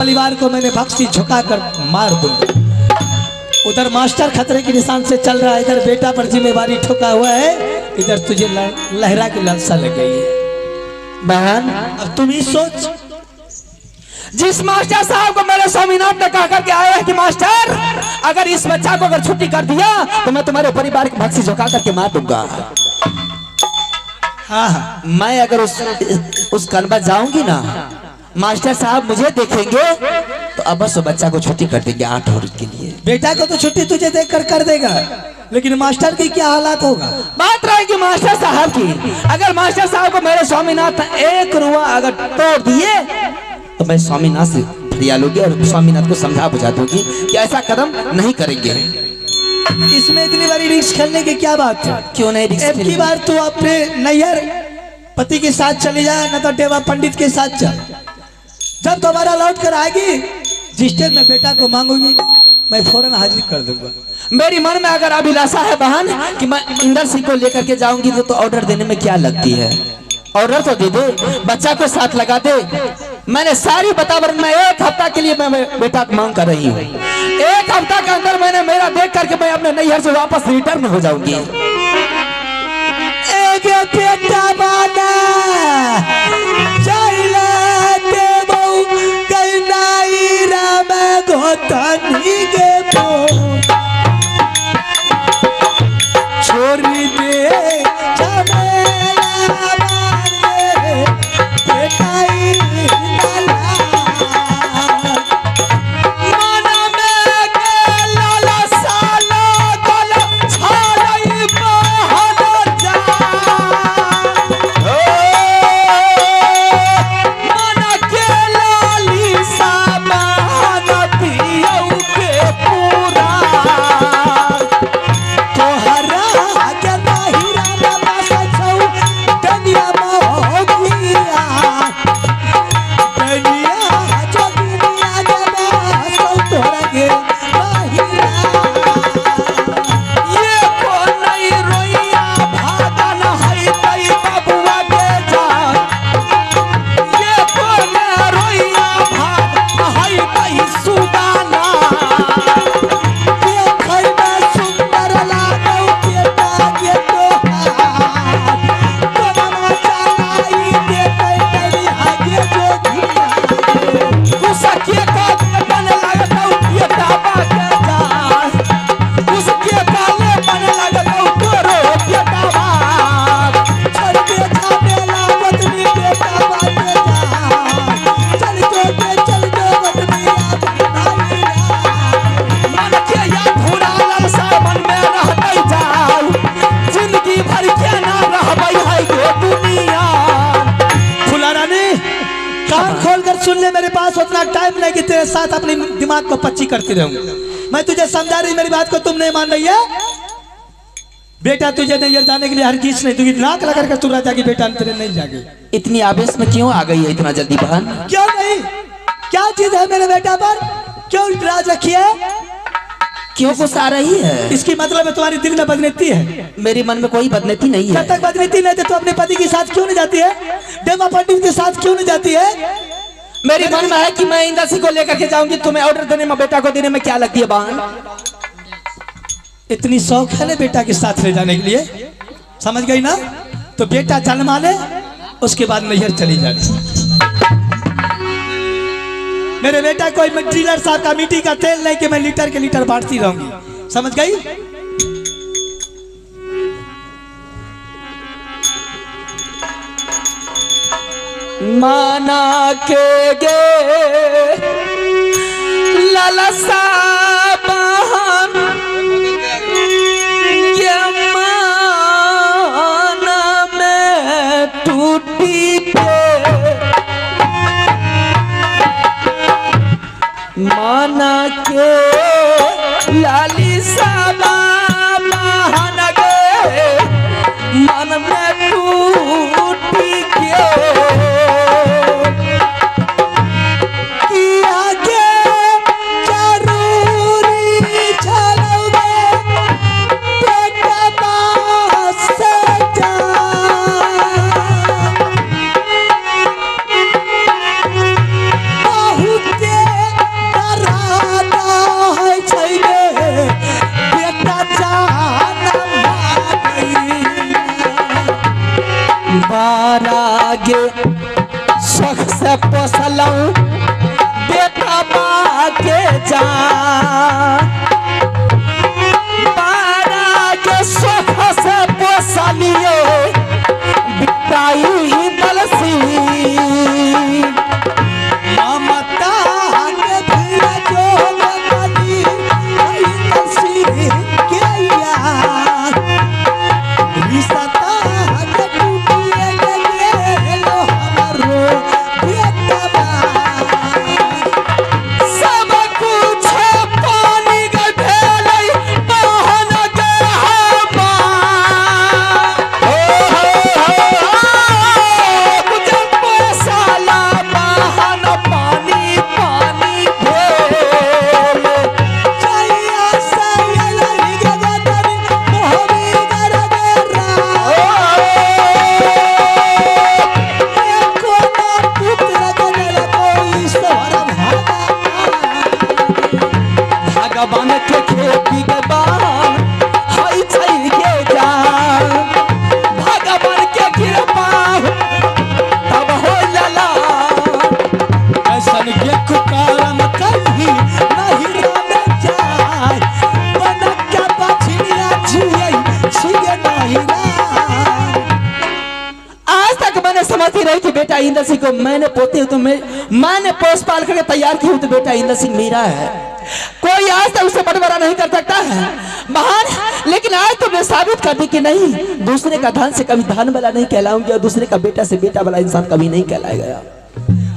परिवार को मैंने बख्शी झुकाकर मार दूंगा। उधर मास्टर खतरे के निशान से चल रहा है, इधर बेटा पर जिम्मेवारी ठोका हुआ है, इधर तुझे लहरा की लालसा लग गई है। बहन अब तुम ही सोच, जिस मास्टर साहब को मेरे स्वामीनाथ ने कहा करके आया है कि मास्टर अगर इस बच्चा को अगर छुट्टी कर दिया तो मैं तुम्हारे परिवार की बख्शी झुका करके मार दूंगा। हाँ मैं अगर उस कनबा जाऊंगी ना, मास्टर साहब मुझे देखेंगे तो अब बस बच्चा को छुट्टी कर देंगे 8 और के लिए। बेटा को तो छुट्टी तुझे देखकर कर देगा, लेकिन मास्टर की क्या हालात होगा? बात रहेगी मास्टर साहब की। अगर मास्टर साहब को मेरे स्वामीनाथ 1 रुआ अगर तोड़ दिए तो मैं स्वामीनाथ से फरियाद लूंगी और स्वामीनाथ को समझा बुझा दूंगी कि ऐसा कदम नहीं करेंगे। इसमें इतनी बड़ी रिस्क खेलने की क्या बात है? क्यों नहीं रिस्क? एक ही बार तू अपने नैहर पति के साथ चली जा, न तो देवा पंडित के साथ चल। जब दोबारा लौट कर आएगी, जिस टाइम मैं बेटा को मांगूंगी मैं फौरन हाजिर कर दूंगा। मेरी मन में अगर अभिलाषा है बहन कि मैं इंदर सिंह को लेकर के जाऊंगी तो ऑर्डर देने में क्या लगती है? ऑर्डर तो दे दे, बच्चा को साथ लगा दे। मैंने सारी वातावरण में 1 हफ्ता के लिए मैं बेटा की मांग कर रही हूँ। 1 हफ्ता के अंदर मैंने मेरा देख करके मैं अपने नैहर से वापस रिटर्न हो जाऊंगी। एक बेटा बाना छोरी दे सुन ले, मेरे पास उतना टाइम नहीं कि तेरे साथ अपने दिमाग को पच्ची करती रहूं। मैं तुझे समझा रही, मेरी बात को तुम नहीं मान रही है। बेटा तुझे नहीं जाने के लिए हर चीज नहीं दूंगी, लाख लगा कर तू राजा की बेटा तेरे नहीं जागे। इतनी आवेश में क्यों आ गई है इतना जल्दी बहन? क्यों नहीं, क्या चीज है मेरे बेटा पर? क्यों राज रखी है? क्यों गुस्सा रही है? इसकी मतलब है तुम्हारी दिल में बदनीति है। मेरे मन में कोई बदनीति नहीं है। जब तक बदनीति नहीं तो अपने पति के साथ क्यों नहीं जाती है? देवा पंडित के साथ क्यों नहीं जाती है? मेरी मन में है कि मैं इंदर सिंह को लेकर के जाऊंगी, तुम्हें ऑर्डर देने में बेटा को देने में क्या लगती है बहन? इतनी शौक है ना बेटा के साथ ले जाने के लिए, समझ गई ना? तो बेटा जन्मा ले, उसके बाद नैहर चली जाए। मेरे बेटा कोई डीलर साहब का मिट्टी का तेल नहीं कि मैं लीटर के लीटर बांटती रहूंगी, समझ गई? माना के गे ललसा बहन ये माना में टूटी के, माना के लाली सा बहन गे मन में टूटी के। बहुत भगवान के खेती के बाल हाई छई के जा भगवान के कृपा तब हो जाला ऐसन के कुकारम कभी नहीं रामे जाय बन के बछिया छिए छिए नहीं राम। आज तक मैंने समझती रही कि बेटा इंद्र सिंह को मैंने पोते तो मैंने पोस पाल करके तैयार की हूं तो बेटा इंद्र सिंह मेरा है, कोई आज तक उसे बड़ा नहीं कर सकता है महान। लेकिन आज तुमने साबित कर दी कि नहीं, दूसरे का धन से कभी धन वाला नहीं कहलाऊंगी और दूसरे का बेटा से बेटा वाला इंसान कभी नहीं कहलाएगा।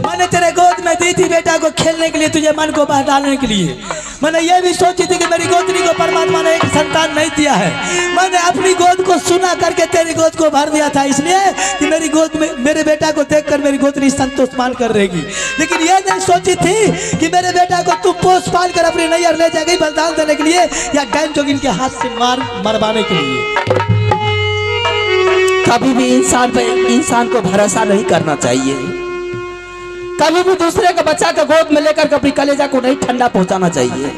मैंने तेरे गोद में दी थी बेटा को खेलने के लिए, तुझे मन को बहलाने के लिए। मैंने ये भी सोची थी कि मेरी गोदनी को परमात्मा ने एक संतान नहीं दिया है, मैंने अपनी गोद को सुना करके तेरी गोद को भर दिया था, इसलिए कि मेरी गोद में मेरे बेटा को देखकर मेरी गोदनी संतोष मान कर रहेगी। लेकिन ये नहीं सोची थी कि मेरे बेटा को तू पोस पाल कर अपनी नैयर ले जाएगी बलिदान देने के लिए या डैन जोगिन के हाथ से मरवाने के लिए। कभी भी इंसान को भरोसा नहीं करना चाहिए, कभी भी दूसरे का बच्चा का गोद में लेकर अपनी कलेजा को नहीं ठंडा पहुंचाना चाहिए।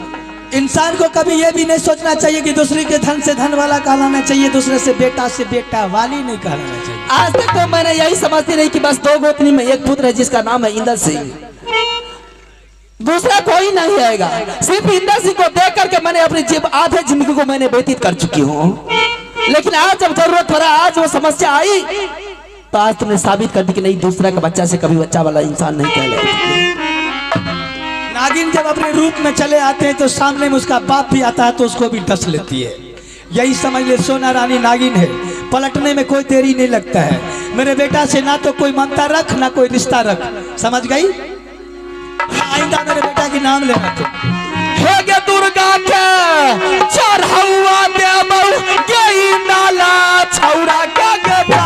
इंसान को कभी ये भी नहीं सोचना चाहिए कि दूसरे के धन से धन वाला कहलाना चाहिए, दूसरे से बेटा वाली नहीं कहलाना चाहिए। आज तक तो मैंने यही समझती रही कि बस दो गोतनी में एक पुत्र है जिसका नाम है इंद्र सिंह, दूसरा कोई नहीं आएगा। सिर्फ इंद्र सिंह को देख करके मैंने अपनी आधे जिंदगी को मैंने व्यतीत कर चुकी हूँ। लेकिन आज जब जरूरत पड़ा, आज वो समस्या आई, तो आज तुमने साबित कर दी कि नहीं, दूसरा का बच्चा से कभी बच्चा वाला इंसान नहीं कहलाएगा। नागिन जब अपने रूप में चले आते हैं तो सामने में उसका बाप भी आता है तो उसको भी डस लेती है। यही समझ ले सोना रानी नागिन है, पलटने में कोई देरी नहीं लगता है। मेरे बेटा से ना तो कोई ममता रख ना कोई रिश्ता रख, समझ गई? आइंदा मेरे बेटा की नाम लेना। तो हे गे दुर्गा के चढ़ौआ देबौ गई नाला छौरा के बेटा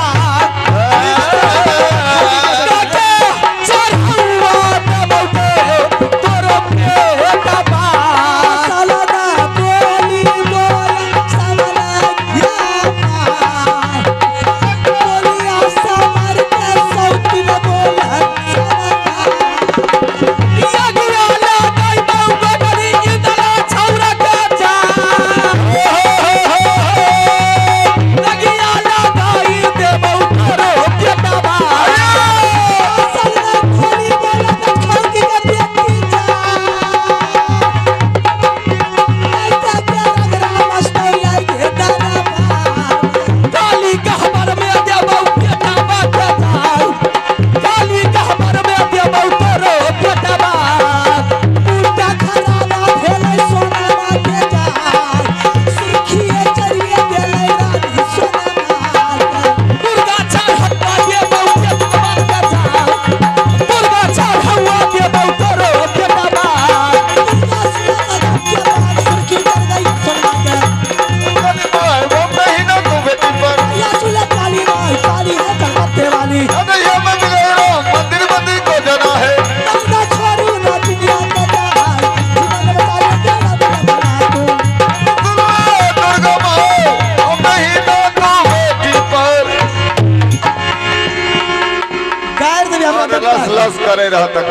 करे रहा तक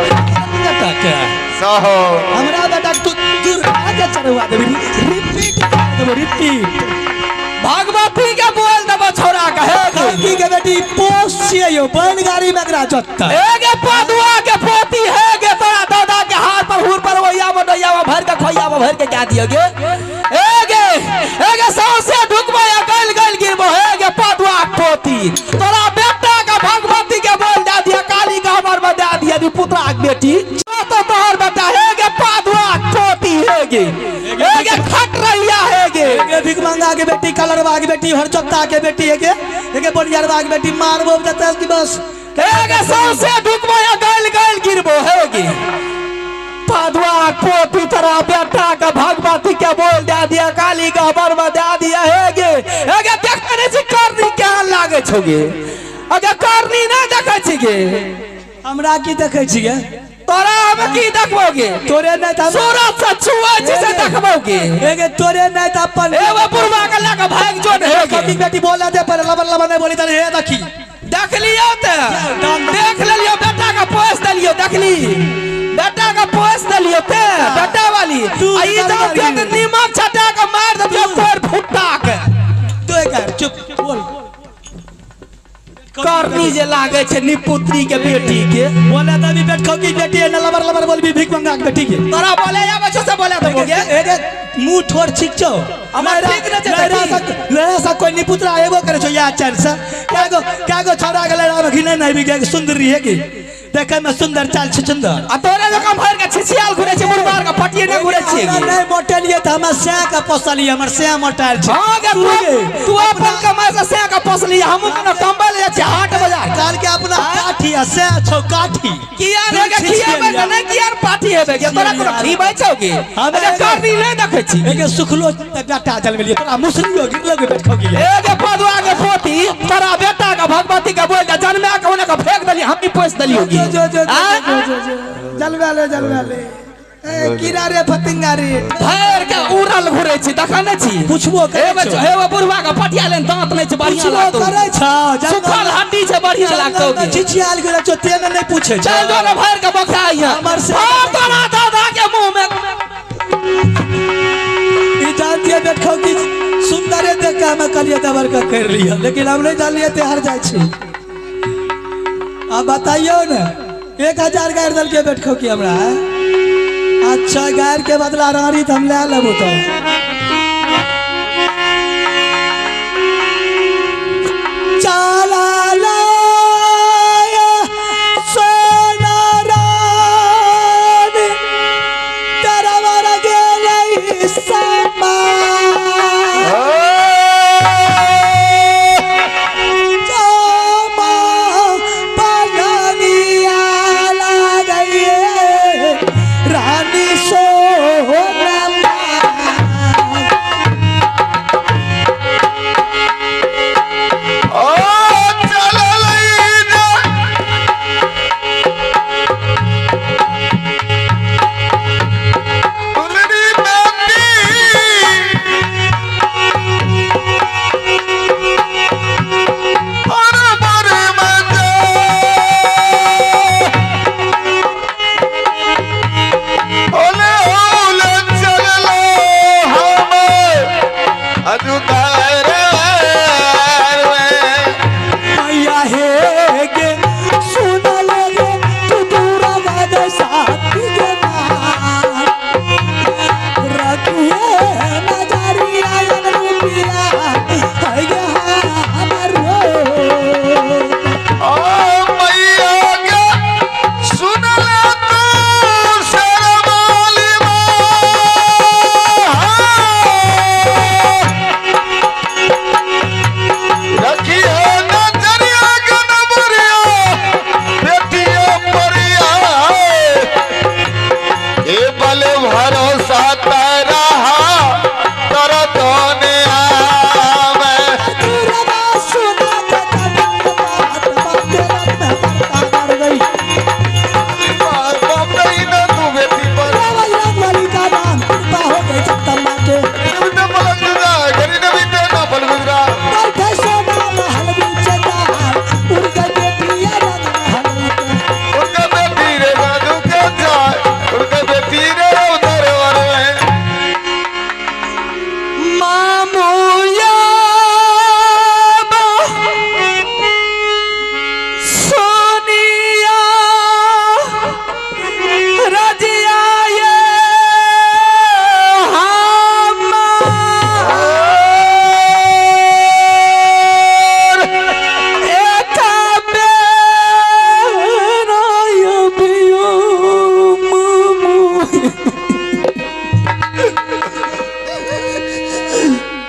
साहो हमरा बेटा तू दूर आगे चढ़वा दे, रिपीट भगवती के बोल दबो छोरा कहे की के बेटी पोसियो बन गाड़ी में करा जत्ता एगे पदुआ के पोती है गे तोरा दादा के हाथ पर हुर पर वैया मडैया भर के खोइया भर के क्या दियोगे एगे सौसे ढुकबो या गल गल गिरबो एगे पदुआ पोती तोरा बेटा का भगवती के बोल दे दिया, काली का हमर में दे दिया दी पुत्रा के बेटी तो तोहर बेटा हेगे पदुआ पोती हेगे एगे खट रहिया हेगे एगे भिख मंगा के बेटी, कलरवा के बेटी, हरचोत्ता के बेटी हेगे एगे बोलियारवा के बेटी मारबो जता की बस एगे सौसे ढुकबो या गल गल गिरबो हेगे पदुआ पोती तरह बेटा का भगवती के बोल दे दिया, काली का हमर में दे दिया हेगे एगे देखने से करनी क्या लागे छोगे अगर करनी ना देखे छिगे हमरा की देखे छिगे तोरा हम की देखबोगे तोरे नहीं था सूरत से छुआ जिसे देखबोगे एगे तोरे नहीं था अपन एगो बुढ़वा के लेके भाग जोड़ है कभी बेटी बोला दे पर लबर लबर नहीं बोली त हे देखी देख लियो त देख लियो बेटा का पोस दलियो, देख ली बेटा का पोस दलियो ते बेटा वाली लगली तू आई जाओ के नीमक छटा के मार दे कोर फुटा के तो कर चुप बोल करनी जे लागे छे निपुत्री के बेटी के बोले तभी पेट खो की बेटी है न लबर लबर बोल भी भीख मंगा के बेटी के तोरा बोले या बच्चों से बोले तो बोगे एक मुंह ठोर छिक छो हमार ठीक न छे लड़ा सा कोई निपुत्रा आएबो करे छो या चार सा क्या गो छोरा के लड़ा में घिने नहीं भी के सुंदरी है की देखे में सुंदर चाल छ सुंदर आ तोरे जका भर के छिछियाल घुरे छे बुढ़बार का पटिए न घुरे छे नहीं मोटेलिए त हम स्या का पोसली हमर स्या मोटाल छ हां गे तू अपन कमाई से स्या का पोसली हम न कंबल ले छे हाट बाजार काल के अपना काठी स्या छो काठी किया रे के किया बे नहीं किया पाठी हेबे के तोरा कोनो खी बाई छौगे अरे करनी नहीं देखे छी एके सुखलो बेटा जल मिलिए तोरा मुसलियो गिरलो के बैठ खोगी ए गे पदवा के पोती तोरा बेटा का भगवती का बोल के जन्मे के ओने का फेंक दली हम ही पोस दली होगी जो जलवा ले ए किनारे फतिंगा रे भैर के उड़ल घुरे छी देखा नै छी पूछबो ए बच्चा हे वो बुढ़वा का पटिया लेन दांत नै छ बढ़िया लागतो करे छ सुखल हड्डी छ बढ़िया लागतो चिचियाल गेला जो ते नहीं पूछे छ चल दो भैर के बखा आइया हमर से तोरा दादा के मुंह में ई जान दिए देखो कि सुंदर देख के हम कलिए दबर का कर लिया लेकिन हम नहीं जान लिए ते हार जाय छी अब बताइयो ना 1000 गायर दल के बैठो की हमरा अच्छा गायर के बदला रानी हम ले लेबो तो चला ला सोना रानी तेरा वाला गेले समा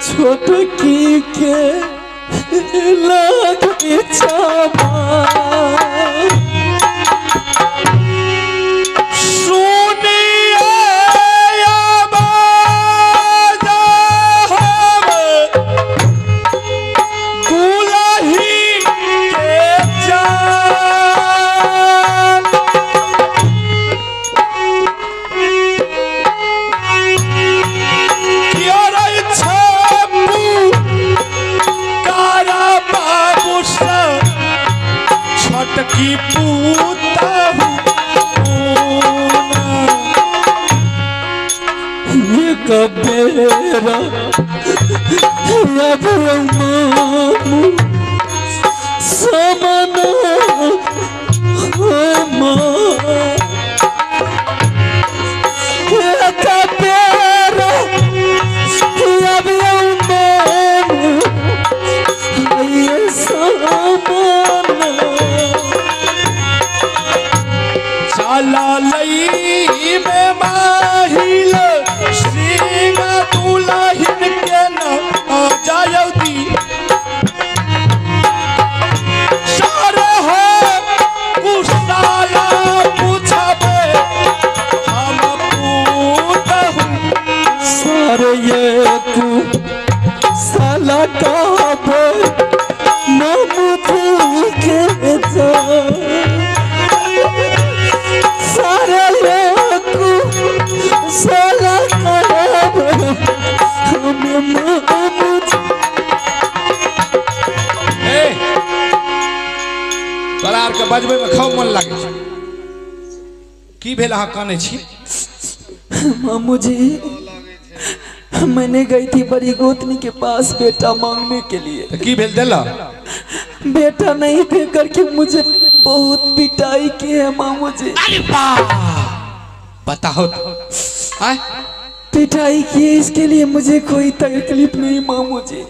छोटकी के लागे छामा सुनिए आवाज हम दुलही के जान किया रे छापू कारा बाबू सा छटकी पूता प्यारा अब मामू समाना का प्यारा अब मामू ये समाना चाला लई में माहिल सिंह दुलहिन के न जायौदी सारे हो कुशाला पूछबे हम पूछहु सारे ये साला कहबे मामू के जा सारे लोग साला कहबे हम मामू तोरार के बजबे में खाओ मन लागे छै की भेल अहाँ काने छी मामू जी मैंने गई थी बड़ी गोतनी के पास बेटा मांगने के लिए तो की भेल देला बेटा नहीं दे करके मुझे बहुत पिटाई की है मामू जी बताओ आय पिटाई की है इसके लिए मुझे कोई तकलीफ नहीं मामू जी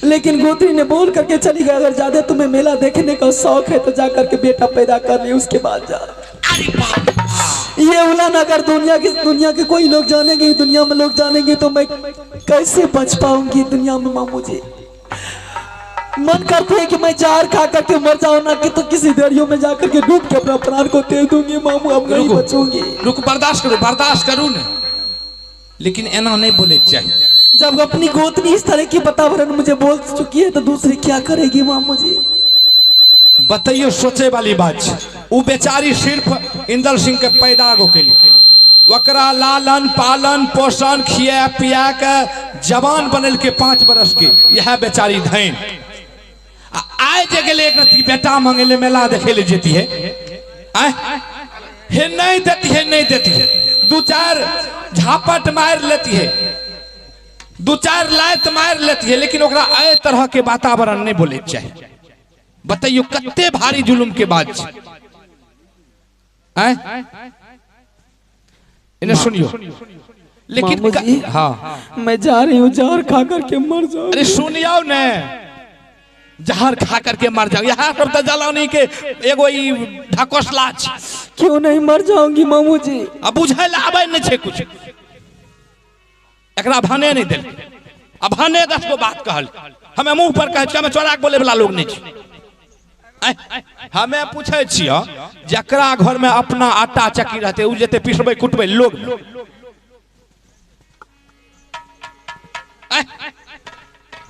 लेकिन गोत्री ने बोल करके चली गई अगर ज्यादा तुम्हें मेला देखने का शौक है तो जा करके बेटा पैदा कर ले उसके बाद जा ये उलान अगर दुनिया के कोई लोग जानेंगे दुनिया में लोग जानेंगे तो मैं कैसे बच पाऊंगी दुनिया में मामू जी मन करते है कि मैं जहर खा करके मर जाऊं ना कि तो किसी दरियो में जाकर के डूब के अपना प्राण को दे दूंगी मामू अब नहीं बचूंगी रुक बर्दाश्त करूं ना लेकिन ऐना नहीं बोले चाहिए जब अपनी गोतनी इस तरह की वातावरण मुझे बोल चुकी है तो दूसरी क्या करेगी मामू जी बताइयो सोचे वाली बात वो बेचारी सिर्फ इंदल सिंह के पैदा गो के वकरा लालन पालन पोषण खिया पिया के जवान बनल के 5 बरस के यह बेचारी धैन आए जे गेले एक रति बेटा मंगले मेला देखे ले जेती है हे नहीं देती है 2-4 झापट मार लेती है 2-4 लात मार लेती है लेकिन ओकरा आए तरह के वातावरण नहीं बोले चाहिए बताइयो कत्ते भारी जुलुम के बाद इन्हें सुनियो लेकिन हाँ मैं जा रही हूँ जहर खा करके मर जाऊं अरे सुनियो ने जहर खा करके मर जाओ यहाँ सब तो जला नहीं के एगो ढकोसला क्यों नहीं मर जाऊंगी मामू जी अब बुझे आबे नहीं छे कुछ एकरा भने नहीं दिल अब भने 10 गो बात कहल हमें मुंह पर कहे हमें चोरा के बोले वाला लोग नहीं छे हमें पूछे छियो जकरा घर में अपना आटा चक्की रहते उ जते पिसबे कुटबे लोग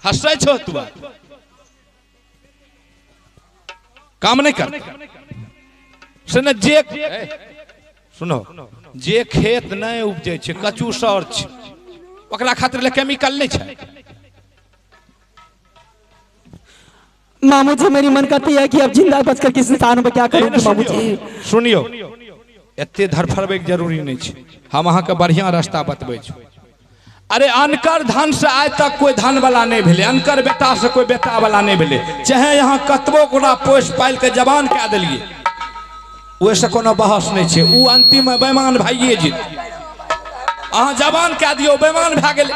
हंसै छो तू काम नहीं कर सुन जे सुनो जे खेत नहीं उपजे छे कचू सर छे ओकरा खातिर ले केमिकल नहीं छे मामू जी मेरी मन करती है कि अब जिंदा बचकर किस इंसान पर क्या करूंगी मामू जी सुनियो एते धरफड़बे के जरूरी नहीं छे हम अहाँ के बढ़िया रास्ता बतबै छी अरे अनकर धन से आज तक कोई धन वाला नहीं भेले अनकर बेटा से कोई बेटा वाला नहीं भेले चाहे यहाँ कतबो गोरा पोष पाल के जवान कह दिलिए वैसे कोनो बहस नहीं छे उ अंतिम में बेईमान भाइये जीत अहाँ जवान कह दियो बेईमान भए गेले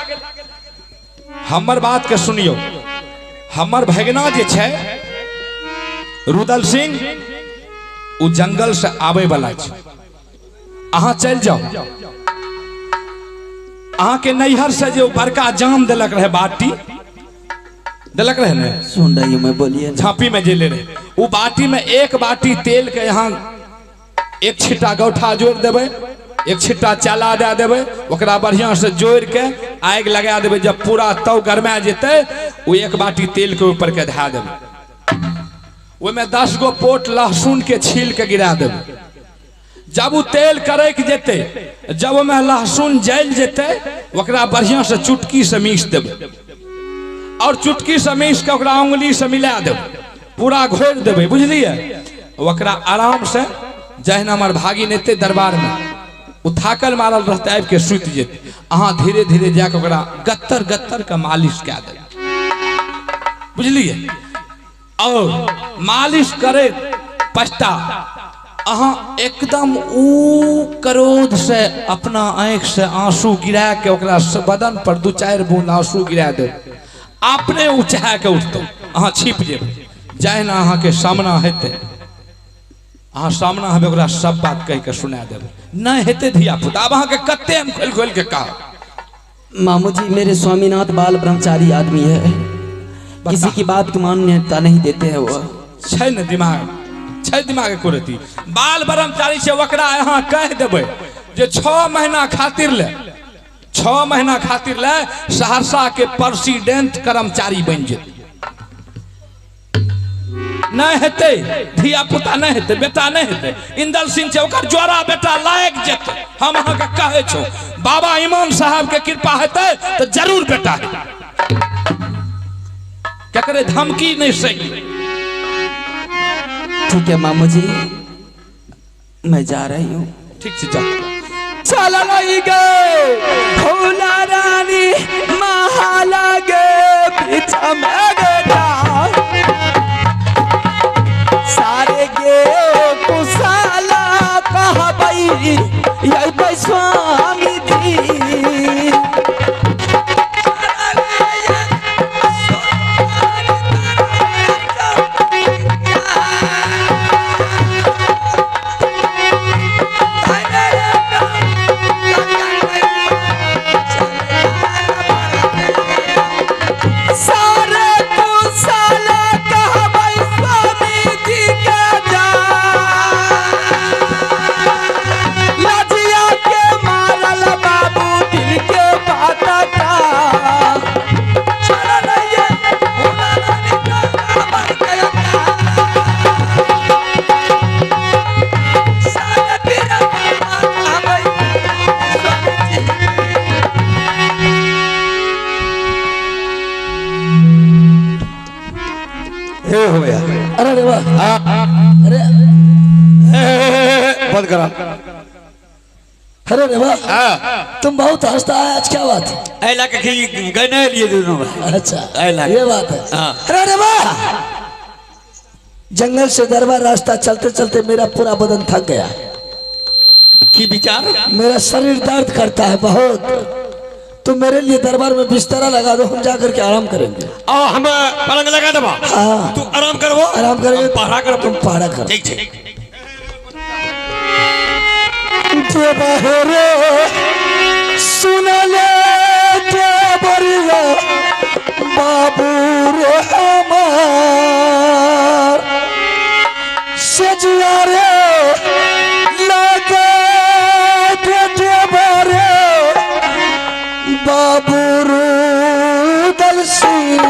हमर बात के सुनियो हमर भगना जे छे रुदल सिंह उ जंगल से आवे वाला छे अहाँ चल जाओ अहाँ के नैहर से जो बड़का जाम दिलक रहे बाटी दिलक रहे ने सुन रही हूँ मैं बोलिए झांपी में जेले रहे वो बाटी में 1 बाटी तेल के यहाँ 1 छिट्टा गौठा जोड़ देवे 1 छिट्टा चला दे देवे ओकरा बढ़िया से जोड़ के आग लगा देवे जब पूरा तव गरमा जेते वो 1 बाटी तेल के ऊपर के धा देवे वो में 10 गो पोट लहसुन के छील के गिरा देवे जब वो तेल करक जेते जब में लहसुन जल जेते ओकरा बढ़िया से चुटकी से मीस देवे और चुटकी से मीस के ओकरा उंगली से मिला देवे पूरा घोर देवे बुझलिए ओकरा आराम से जहन हमार भागी नेते दरबार में उ थाकल मारल रहते आबि के सुति जेते अहाँ धीरे धीरे जाके ओकरा गत्तर गत्तर का मालिश कए दे, बुझलिए। और मालिश करे पश्चात अहाँ एकदम ऊ क्रोध से अपना आँख से आंसू गिरा के ओकरा बदन पर 2-4 बूंद आंसू गिरा दे, अपने उछा के उठतौ, अहाँ छिप जेबै। जाए ना अहाँ के सामना हेते, अहाँ सामना हमें ओकरा सब बात कह के सुना देबै, नहीं हेते धिया पुता। अब अहाँ के कते हम खोल खोल के कहा। मामू जी मेरे स्वामीनाथ बाल ब्रह्मचारी आदमी है, किसी की बात की मान्यता नहीं देते हैं वो। छै न दिमाग, छै दिमाग को रहती। बाल ब्रह्मचारी से ओकरा यहाँ कह देबै जे 6 महीना खातिर ले, 6 महीना खातिर ले सहरसा के प्रेसिडेंट कर्मचारी बन जेतै। नहीं हेते धिया पुता, नहीं हेते बेटा, नहीं हेते। इंदल सिंह से ओकर जोड़ा बेटा लायक जेतै। हम अहाँ के कहे छो बाबा इमाम साहब के कृपा हेतै तो जरूर बेटा हेतै। केकरे धमकी नहीं सही। ठीक है मामू जी, मैं जा रही हूँ। ठीक से जा। चला गे भोला रानी महाला गे पीछा में गे सारे गे कुशाला कहबई यही स्वामी जी। अरे वाह, अरे बंद करा। अरे वाह, तुम बहुत हंसता है, आज क्या बात है? ऐला के गने लिए दोनों में। अच्छा ऐला ये बात है। हाँ। अरे वाह, जंगल से दरबार रास्ता चलते चलते मेरा पूरा बदन थक गया। की विचार? मेरा शरीर दर्द करता है बहुत। तुम मेरे लिए दरबार में बिस्तरा लगा दो, हम जाकर के आराम करेंगे। आओ हम पलंग लगा देबा। हाँ तू आराम करबो, आराम करेंगे। हम पहरा करब। तुम पहरा करो। ठीक ठीक। सुन ले बाबू रे हमार सजुआ रे लगे बाबू दल सिंह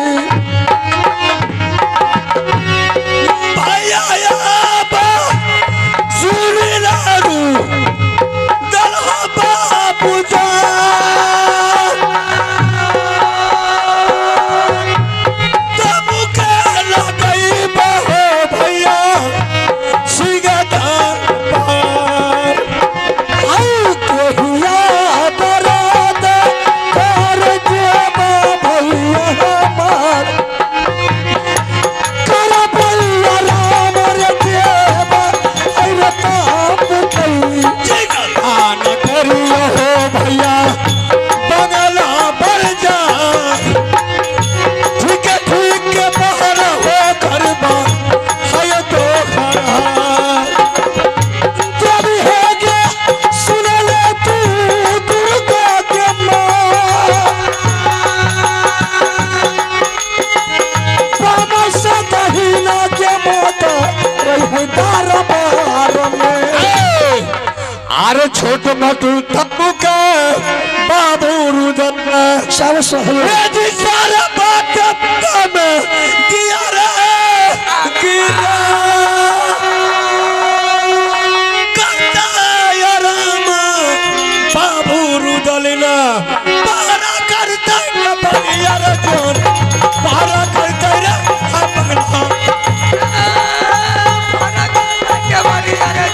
छोट मोटू तब्बू के बाबू रुदन सब सहले सारा बात में दिया रे गिरा करता याराम बाबू रुदलिना पारा करता न बनिया रे जोन पारा करता रे अपना पारा करता के बनिया रे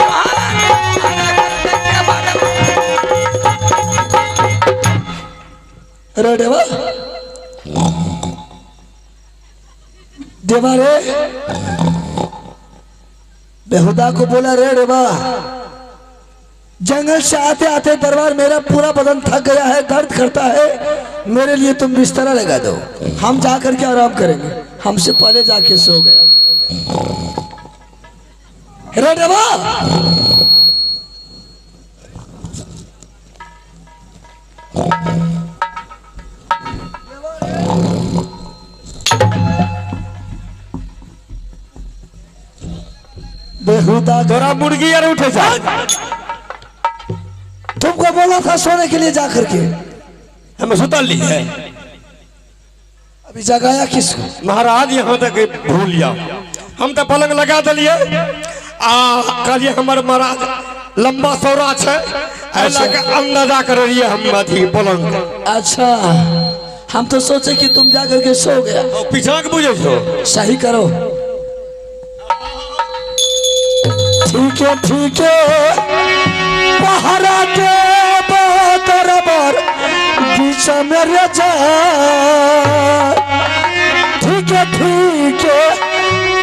रे देवा देवा रे बेहुदा को बोला रे देवा जंगल से आते आते दरबार मेरा पूरा बदन थक गया है, दर्द करता है, मेरे लिए तुम बिस्तरा लगा दो, हम जा करके आराम करेंगे। हमसे पहले जाके सो गया। रे देवा बेहुदा तोरा मुर्गी यार उठे जा। तुमको बोला था सोने के लिए जा करके, हम सुतल ली है। अभी जगाया किसको? महाराज यहाँ तक भूल लिया, हम तो पलंग लगा दिलिए कहलिए हमारे महाराज लंबा सौरा है, अंदाजा कर रही है हम अथी पलंग। अच्छा हम तो सोचे कि तुम जा करके सो गया। पीछा के बुझे छो। सही करो। ठीक है पहरा के बराबर बीच में रह जा। ठीक है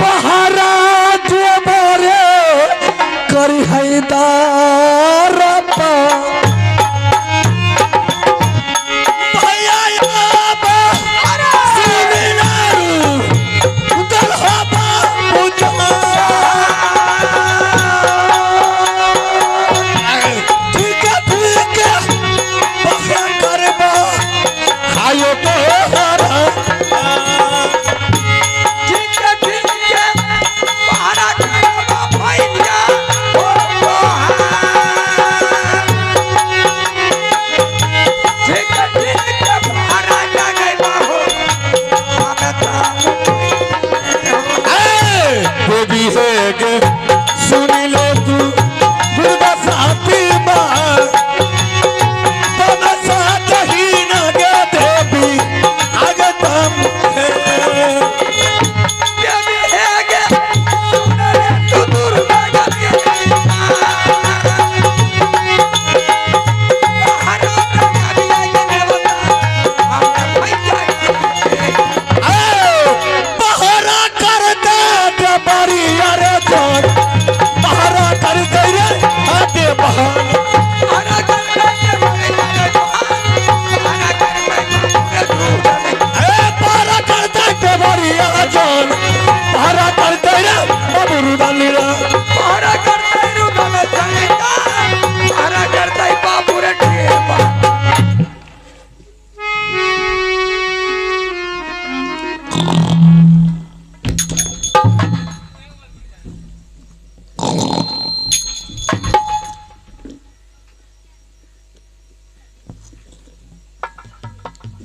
पहरा के बारे करी है दारपा।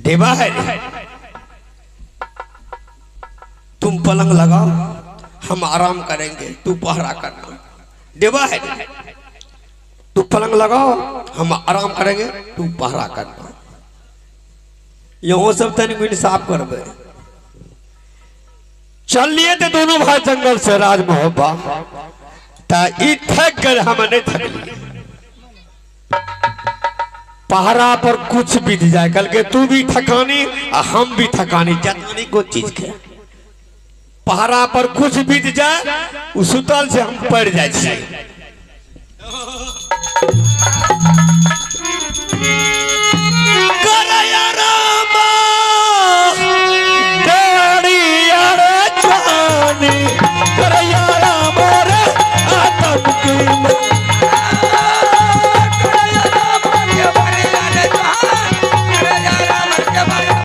देवा है तुम पलंग लगाओ हम आराम करेंगे, तू पहरा करना। देवा है तू पलंग लगाओ हम आराम करेंगे, तू पहरा करना। यहाँ सब तनिक इंसाफ करबे। चल लिए थे दोनों भाई जंगल से राज मोहब्बा थक गए, हम नहीं थक। पहरा पर कुछ बीत जाए कल के तू भी थकानी और हम भी थकानी, जतानी को चीज के पहरा पर कुछ बीत जाए उस सुतल से हम पड़ जाए।